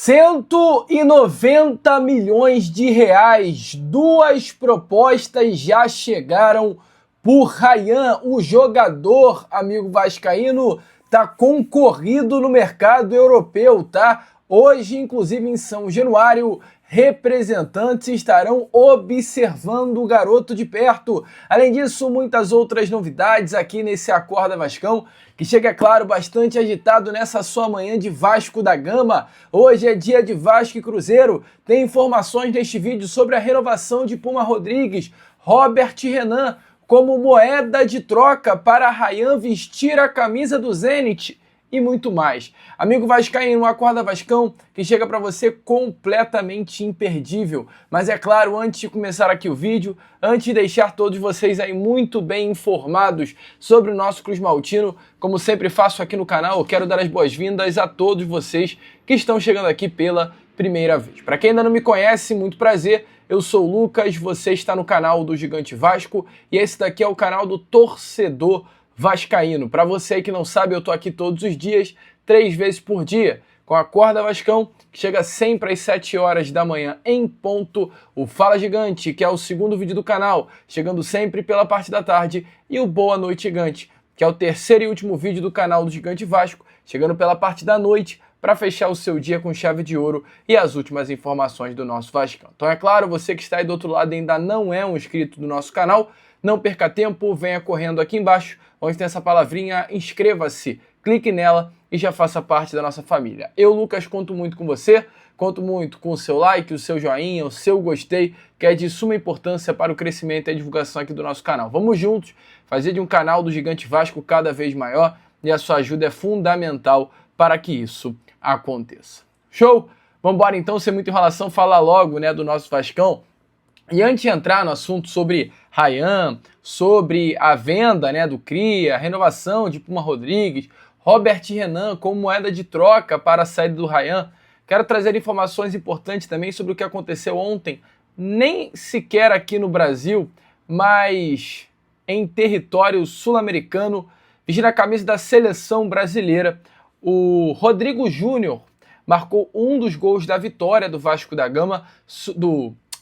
190 milhões de reais. Duas propostas já chegaram por Ryan. O jogador, amigo vascaíno, tá concorrido no mercado europeu, tá? Hoje, inclusive em São Januário, representantes estarão observando o garoto de perto. Além disso, muitas outras novidades aqui nesse Acorda Vascão, que chega, é claro, bastante agitado nessa sua manhã de Vasco da Gama. Hoje é dia de Vasco e Cruzeiro. Tem informações neste vídeo sobre a renovação de Puma Rodrigues, Robert Renan, como moeda de troca para Ryan vestir a camisa do Zenit e muito mais. Amigo vascaíno, um Acorda Vascão que chega para você completamente imperdível. Mas é claro, antes de começar aqui o vídeo, antes de deixar todos vocês aí muito bem informados sobre o nosso Cruz Maltino, como sempre faço aqui no canal, eu quero dar as boas-vindas a todos vocês que estão chegando aqui pela primeira vez. Para quem ainda não me conhece, muito prazer, eu sou o Lucas, você está no canal do Gigante Vasco e esse daqui é o canal do Torcedor Vascaíno. Para você aí que não sabe, eu tô aqui todos os dias, 3 vezes por dia, com a Acorda Vascão, que chega sempre às 7 horas da manhã em ponto, o Fala Gigante, que é o segundo vídeo do canal, chegando sempre pela parte da tarde, e o Boa Noite Gigante, que é o terceiro e último vídeo do canal do Gigante Vasco, chegando pela parte da noite, para fechar o seu dia com chave de ouro e as últimas informações do nosso Vascão. Então é claro, você que está aí do outro lado e ainda não é um inscrito do nosso canal, não perca tempo, venha correndo aqui embaixo, onde tem essa palavrinha, inscreva-se, clique nela e já faça parte da nossa família. Eu, Lucas, conto muito com você, conto muito com o seu like, o seu joinha, o seu gostei, que é de suma importância para o crescimento e a divulgação aqui do nosso canal. Vamos juntos fazer de um canal do Gigante Vasco cada vez maior e a sua ajuda é fundamental para que isso aconteça. Show? Vamos embora então, sem muita enrolação, falar logo, né, do nosso Vascão. E antes de entrar no assunto sobre Ryan, sobre a venda, né, do Cria, a renovação de Puma Rodrigues, Robert Renan como moeda de troca para a saída do Ryan, quero trazer informações importantes também sobre o que aconteceu ontem, nem sequer aqui no Brasil, mas em território sul-americano, vestindo a camisa da seleção brasileira. O Rodrigo Júnior marcou um dos gols da vitória do Vasco da Gama,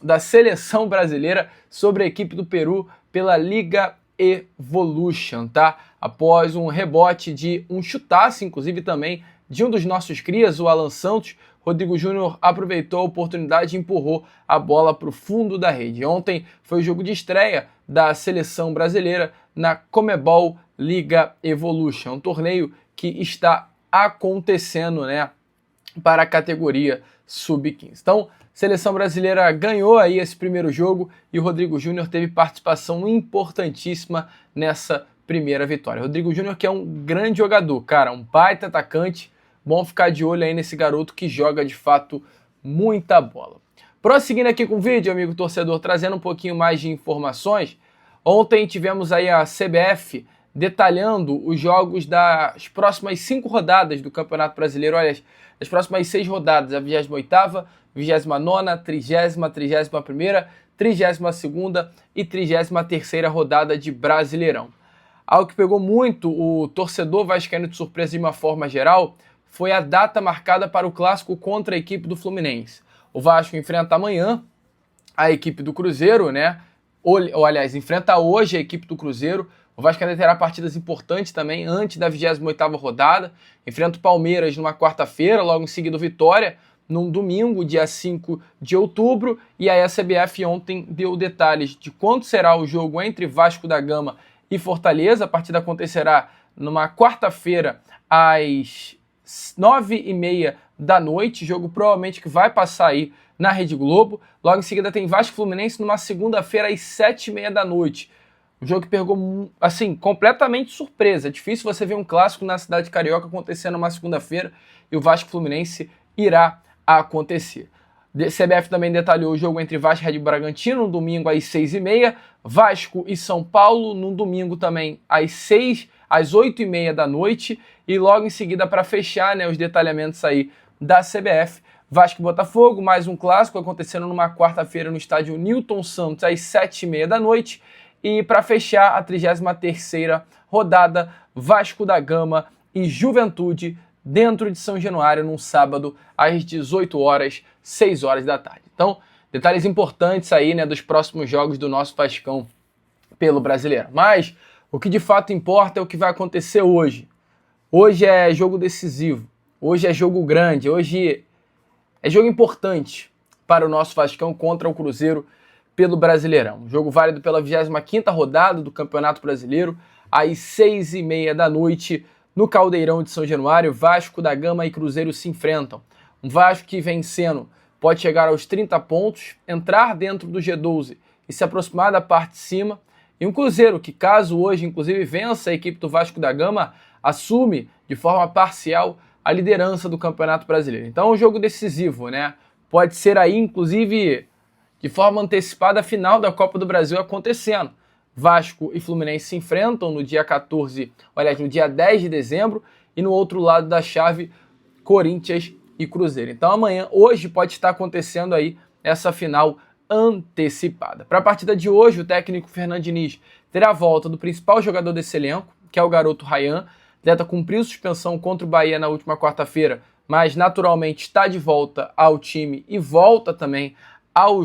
da seleção brasileira sobre a equipe do Peru pela Liga Evolution, tá? Após um rebote de um chutaço, inclusive também, de um dos nossos crias, o Alan Santos, Rodrigo Júnior aproveitou a oportunidade e empurrou a bola para o fundo da rede. Ontem foi o jogo de estreia da seleção brasileira na Comebol Liga Evolution, um torneio que está acontecendo, né, para a categoria Sub-15. Então, a seleção brasileira ganhou aí esse primeiro jogo e o Rodrigo Júnior teve participação importantíssima nessa primeira vitória. Rodrigo Júnior que é um grande jogador, cara, um baita atacante, bom ficar de olho aí nesse garoto que joga de fato muita bola. Prosseguindo aqui com o vídeo, amigo torcedor, trazendo um pouquinho mais de informações, ontem tivemos aí a CBF detalhando os jogos das próximas 5 rodadas do Campeonato Brasileiro. Olha, as próximas 6 rodadas, a 28ª, 29ª, 30ª, 31ª, 32ª e 33ª rodada de Brasileirão. Algo que pegou muito o torcedor vascaíno de surpresa de uma forma geral foi a data marcada para o clássico contra a equipe do Fluminense. O Vasco enfrenta amanhã a equipe do Cruzeiro, né? Ou aliás, enfrenta hoje a equipe do Cruzeiro. O Vasco ainda terá partidas importantes também antes da 28ª rodada. Enfrenta o Palmeiras numa quarta-feira, logo em seguida o Vitória, num domingo, dia 5 de outubro. E aí a CBF ontem deu detalhes de quando será o jogo entre Vasco da Gama e Fortaleza. A partida acontecerá numa quarta-feira às 9h30 da noite. Jogo provavelmente que vai passar aí na Rede Globo. Logo em seguida tem Vasco e Fluminense numa segunda-feira às 7h30 da noite. Um jogo que pegou, assim, completamente surpresa. É difícil você ver um clássico na cidade carioca acontecendo numa segunda-feira e o Vasco Fluminense irá acontecer. A CBF também detalhou o jogo entre Vasco e Red Bull Bragantino no domingo às 6h30, Vasco e São Paulo no domingo também às 8h30 da noite e logo em seguida para fechar, né, os detalhamentos aí da CBF, Vasco e Botafogo, mais um clássico acontecendo numa quarta-feira no estádio Newton Santos às 7h30 da noite. E para fechar a 33ª rodada, Vasco da Gama e Juventude dentro de São Januário, num sábado, às 18 horas, 6 horas da tarde. Então, detalhes importantes aí, né, dos próximos jogos do nosso Vascão pelo Brasileiro. Mas o que de fato importa é o que vai acontecer hoje. Hoje é jogo decisivo, hoje é jogo grande, hoje é jogo importante para o nosso Vascão contra o Cruzeiro pelo Brasileirão. Jogo válido pela 25ª rodada do Campeonato Brasileiro, às 6h30 da noite, no Caldeirão de São Januário. Vasco da Gama e Cruzeiro se enfrentam. Um Vasco que vencendo pode chegar aos 30 pontos, entrar dentro do G12 e se aproximar da parte de cima. E um Cruzeiro que, caso hoje, inclusive, vença a equipe do Vasco da Gama, assume de forma parcial a liderança do Campeonato Brasileiro. Então é um jogo decisivo, né? Pode ser aí, inclusive, de forma antecipada, a final da Copa do Brasil acontecendo. Vasco e Fluminense se enfrentam no dia 14, aliás, no dia 10 de dezembro, e no outro lado da chave, Corinthians e Cruzeiro. Então hoje pode estar acontecendo aí essa final antecipada. Para a partida de hoje, o técnico Fernando Diniz terá a volta do principal jogador desse elenco, que é o garoto Ryan. O atleta cumpriu suspensão contra o Bahia na última quarta-feira, mas naturalmente está de volta ao time e volta também ao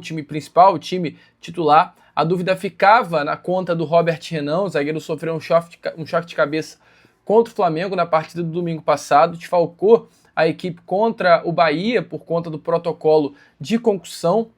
time principal, o time titular. A dúvida ficava na conta do Robert Renan. O zagueiro sofreu um choque de cabeça contra o Flamengo na partida do domingo passado, desfalcou a equipe contra o Bahia por conta do protocolo de concussão,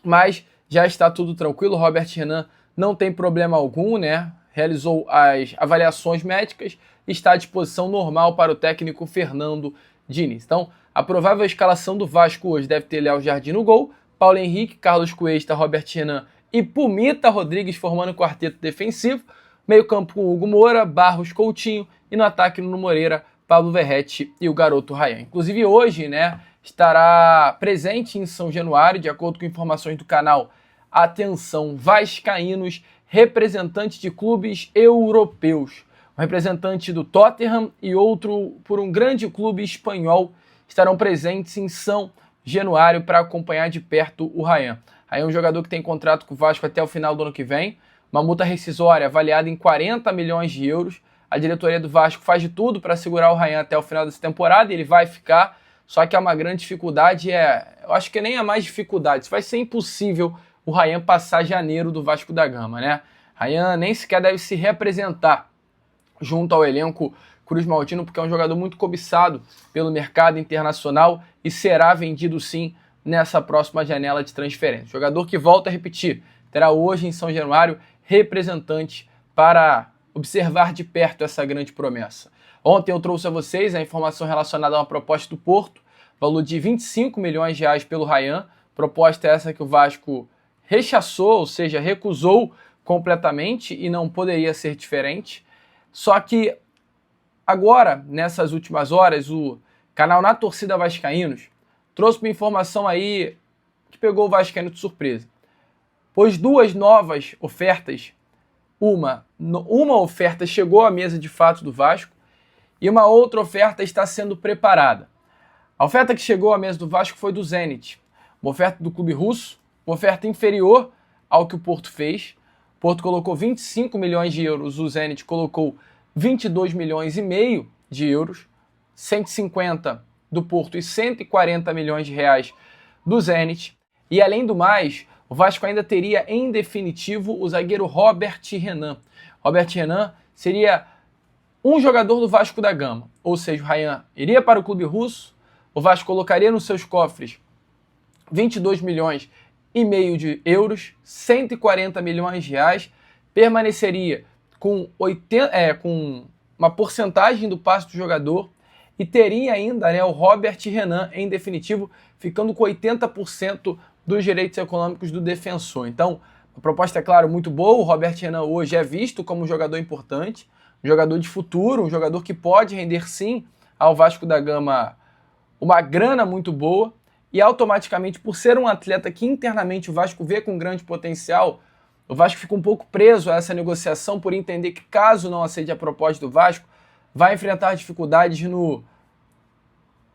mas já está tudo tranquilo. O Robert Renan não tem problema algum, né? Realizou as avaliações médicas e está à disposição normal para o técnico Fernando Diniz. Então, a provável escalação do Vasco hoje deve ter Léo Jardim no gol, Paulo Henrique, Carlos Cuesta, Robert Renan e Pumita Rodrigues formando o quarteto defensivo, meio campo com Hugo Moura, Barros, Coutinho, e no ataque Nuno Moreira, Pablo Verratti e o garoto Ryan. Inclusive hoje, né, estará presente em São Januário, de acordo com informações do canal Atenção Vascaínos, representante de clubes europeus. Um representante do Tottenham e outro por um grande clube espanhol estarão presentes em São Januário para acompanhar de perto o Ryan. Ryan é um jogador que tem contrato com o Vasco até o final do ano que vem, uma multa rescisória avaliada em 40 milhões de euros. A diretoria do Vasco faz de tudo para segurar o Ryan até o final dessa temporada, e ele vai ficar, só que há uma grande dificuldade, eu acho que nem há mais dificuldade, vai ser impossível o Ryan passar janeiro do Vasco da Gama, né? Ryan nem sequer deve se representar junto ao elenco Cruz Maltino, porque é um jogador muito cobiçado pelo mercado internacional e será vendido sim nessa próxima janela de transferência. Jogador que, volta a repetir, terá hoje em São Januário representante para observar de perto essa grande promessa. Ontem eu trouxe a vocês a informação relacionada a uma proposta do Porto, valor de 25 milhões de reais pelo Ryan, proposta essa que o Vasco rechaçou, ou seja, recusou completamente e não poderia ser diferente. Só que agora, nessas últimas horas, o canal Na Torcida Vascaínos trouxe uma informação aí que pegou o Vascaíno de surpresa. Pois duas novas ofertas, uma oferta chegou à mesa de fato do Vasco e uma outra oferta está sendo preparada. A oferta que chegou à mesa do Vasco foi do Zenit, uma oferta do clube russo, uma oferta inferior ao que o Porto fez. O Porto colocou 25 milhões de euros, o Zenit colocou 22 milhões e meio de euros, 150 do Porto e 140 milhões de reais do Zenit. E além do mais, o Vasco ainda teria em definitivo o zagueiro Robert Renan. Robert Renan seria um jogador do Vasco da Gama, ou seja, o Ryan iria para o clube russo, o Vasco colocaria nos seus cofres 22 milhões e meio de euros, 140 milhões de reais, permaneceria com uma porcentagem do passe do jogador e teria ainda, né, o Robert Renan em definitivo, ficando com 80% dos direitos econômicos do defensor. Então, a proposta é, claro, muito boa. O Robert Renan hoje é visto como um jogador importante, um jogador de futuro, um jogador que pode render sim ao Vasco da Gama uma grana muito boa, e automaticamente, por ser um atleta que internamente o Vasco vê com grande potencial, o Vasco fica um pouco preso a essa negociação por entender que, caso não aceite a proposta do Vasco, vai enfrentar dificuldades no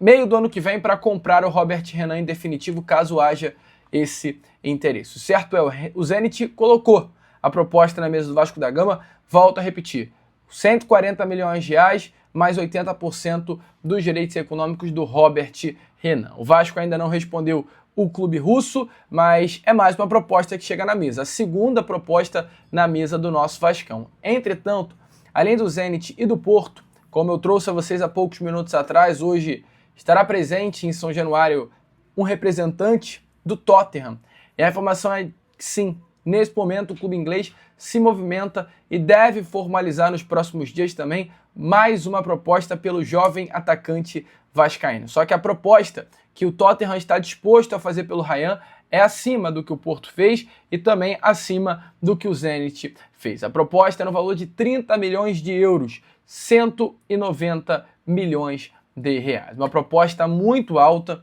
meio do ano que vem para comprar o Robert Renan em definitivo, caso haja esse interesse. O certo é, o Zenit colocou a proposta na mesa do Vasco da Gama, volto a repetir, 140 milhões de reais, mais 80% dos direitos econômicos do Robert Renan. O Vasco ainda não respondeu o clube russo, mas é mais uma proposta que chega na mesa. A segunda proposta na mesa do nosso Vascão. Entretanto, além do Zenit e do Porto, como eu trouxe a vocês há poucos minutos atrás, hoje estará presente em São Januário um representante do Tottenham. E a informação é que sim, nesse momento o clube inglês se movimenta e deve formalizar nos próximos dias também mais uma proposta pelo jovem atacante vascaíno. Só que a proposta que o Tottenham está disposto a fazer pelo Ryan é acima do que o Porto fez e também acima do que o Zenit fez. A proposta é no valor de 30 milhões de euros, 190 milhões de reais. Uma proposta muito alta,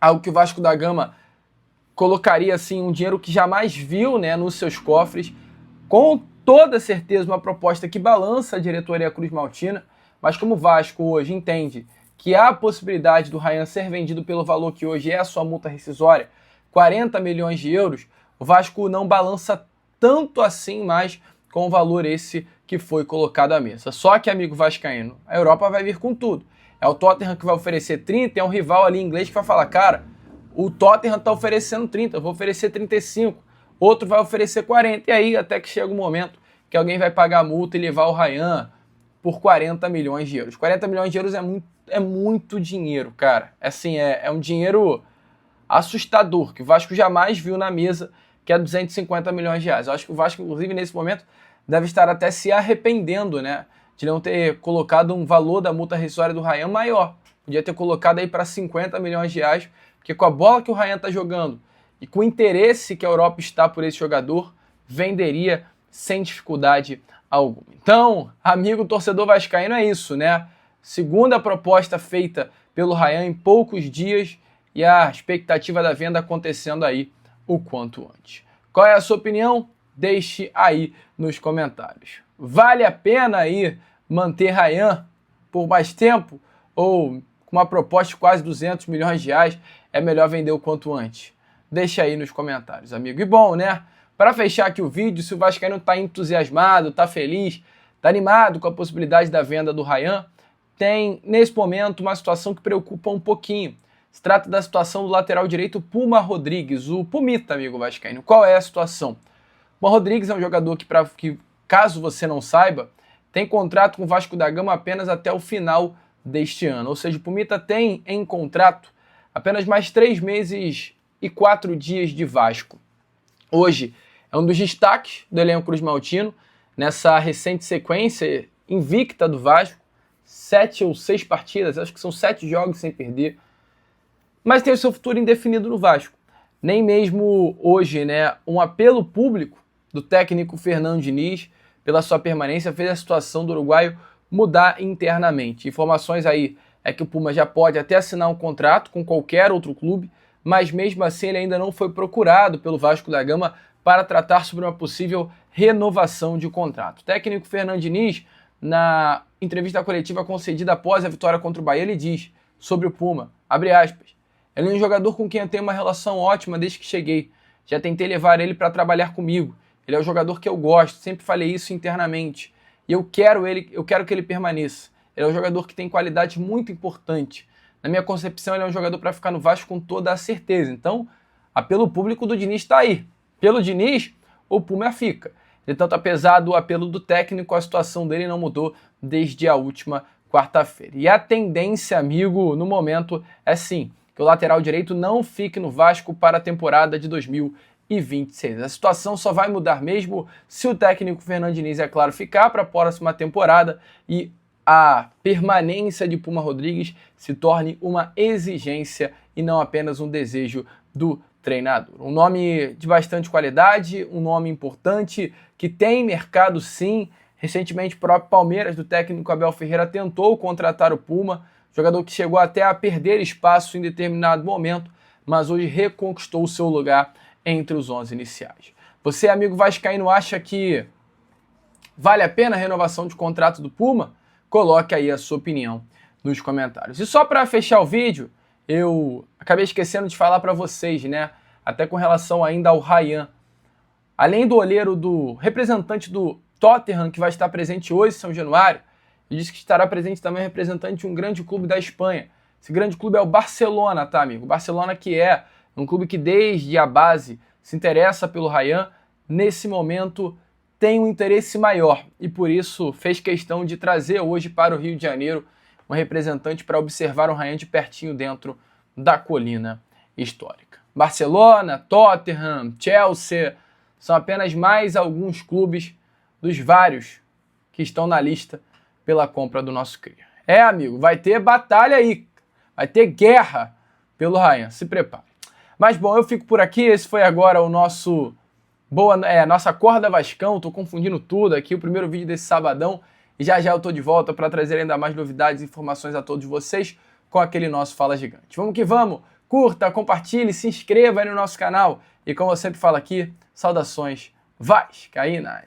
algo que o Vasco da Gama colocaria assim um dinheiro que jamais viu, né, nos seus cofres. Com toda certeza uma proposta que balança a diretoria cruz-maltina, mas como o Vasco hoje entende que há a possibilidade do Ryan ser vendido pelo valor que hoje é a sua multa rescisória, 40 milhões de euros, o Vasco não balança tanto assim mais com o valor esse que foi colocado à mesa. Só que, amigo vascaíno, a Europa vai vir com tudo. É o Tottenham que vai oferecer 30, é um rival ali inglês que vai falar, cara, o Tottenham está oferecendo 30, eu vou oferecer 35, outro vai oferecer 40, e aí até que chega o momento que alguém vai pagar a multa e levar o Ryan por 40 milhões de euros. 40 milhões de euros é muito dinheiro, cara. Assim, é um dinheiro assustador, que o Vasco jamais viu na mesa, que é 250 milhões de reais. Eu acho que o Vasco, inclusive, nesse momento, deve estar até se arrependendo, né, de não ter colocado um valor da multa rescisória do Ryan maior. Podia ter colocado aí para 50 milhões de reais, porque com a bola que o Ryan está jogando e com o interesse que a Europa está por esse jogador, venderia sem dificuldade alguma. Então, amigo torcedor vascaíno, é isso, né? Segunda proposta feita pelo Ryan em poucos dias e a expectativa da venda acontecendo aí o quanto antes. Qual é a sua opinião? Deixe aí nos comentários. Vale a pena aí manter Ryan por mais tempo? Ou com uma proposta de quase 200 milhões de reais é melhor vender o quanto antes? Deixa aí nos comentários, amigo. E bom, né? Para fechar aqui o vídeo, se o vascaíno está entusiasmado, está feliz, está animado com a possibilidade da venda do Ryan, tem, nesse momento, uma situação que preocupa um pouquinho. Se trata da situação do lateral direito Puma Rodrigues, o Pumita, amigo vascaíno. Qual é a situação? Puma Rodrigues é um jogador que, caso você não saiba, tem contrato com o Vasco da Gama apenas até o final deste ano. Ou seja, o Pumita tem em contrato apenas mais 3 meses e 4 dias de Vasco. Hoje é um dos destaques do elenco cruz-maltino, nessa recente sequência invicta do Vasco, 7 ou 6 partidas, acho que são 7 jogos sem perder, mas tem o seu futuro indefinido no Vasco. Nem mesmo hoje, né, um apelo público do técnico Fernando Diniz pela sua permanência fez a situação do uruguaio mudar internamente. Informações aí é que o Puma já pode até assinar um contrato com qualquer outro clube, mas mesmo assim ele ainda não foi procurado pelo Vasco da Gama para tratar sobre uma possível renovação de contrato. O técnico Fernando Diniz, na entrevista coletiva concedida após a vitória contra o Bahia, ele diz sobre o Puma, abre aspas, ele é um jogador com quem eu tenho uma relação ótima desde que cheguei, já tentei levar ele para trabalhar comigo, ele é um jogador que eu gosto, sempre falei isso internamente, e eu quero que ele permaneça, ele é um jogador que tem qualidade muito importante. Na minha concepção, ele é um jogador para ficar no Vasco com toda a certeza. Então, apelo público do Diniz está aí. Pelo Diniz, o Puma fica. Entretanto, apesar do apelo do técnico, a situação dele não mudou desde a última quarta-feira. E a tendência, amigo, no momento, é sim, que o lateral direito não fique no Vasco para a temporada de 2026. A situação só vai mudar mesmo se o técnico Fernando Diniz, é claro, ficar para a próxima temporada e a permanência de Puma Rodrigues se torne uma exigência e não apenas um desejo do treinador. Um nome de bastante qualidade, um nome importante, que tem mercado sim. Recentemente o próprio Palmeiras, do técnico Abel Ferreira, tentou contratar o Puma, jogador que chegou até a perder espaço em determinado momento, mas hoje reconquistou o seu lugar entre os 11 iniciais. Você, amigo vascaíno, acha que vale a pena a renovação de contrato do Puma? Coloque aí a sua opinião nos comentários. E só para fechar o vídeo, eu acabei esquecendo de falar para vocês, né? Até com relação ainda ao Ryan. Além do olheiro do representante do Tottenham, que vai estar presente hoje em São Januário, e disse que estará presente também representante de um grande clube da Espanha. Esse grande clube é o Barcelona, tá, amigo? O Barcelona, que é um clube que desde a base se interessa pelo Ryan, nesse momento tem um interesse maior e por isso fez questão de trazer hoje para o Rio de Janeiro um representante para observar o Ryan de pertinho dentro da colina histórica. Barcelona, Tottenham, Chelsea são apenas mais alguns clubes dos vários que estão na lista pela compra do nosso cria. Amigo, vai ter batalha aí, vai ter guerra pelo Ryan, se prepare. Mas bom, eu fico por aqui, esse foi agora o nosso nossa Corda Vascão, tô confundindo tudo aqui, o primeiro vídeo desse sabadão, e já eu tô de volta para trazer ainda mais novidades e informações a todos vocês com aquele nosso Fala Gigante. Vamos que vamos, curta, compartilhe, se inscreva aí no nosso canal, e como eu sempre falo aqui, saudações vascaínas.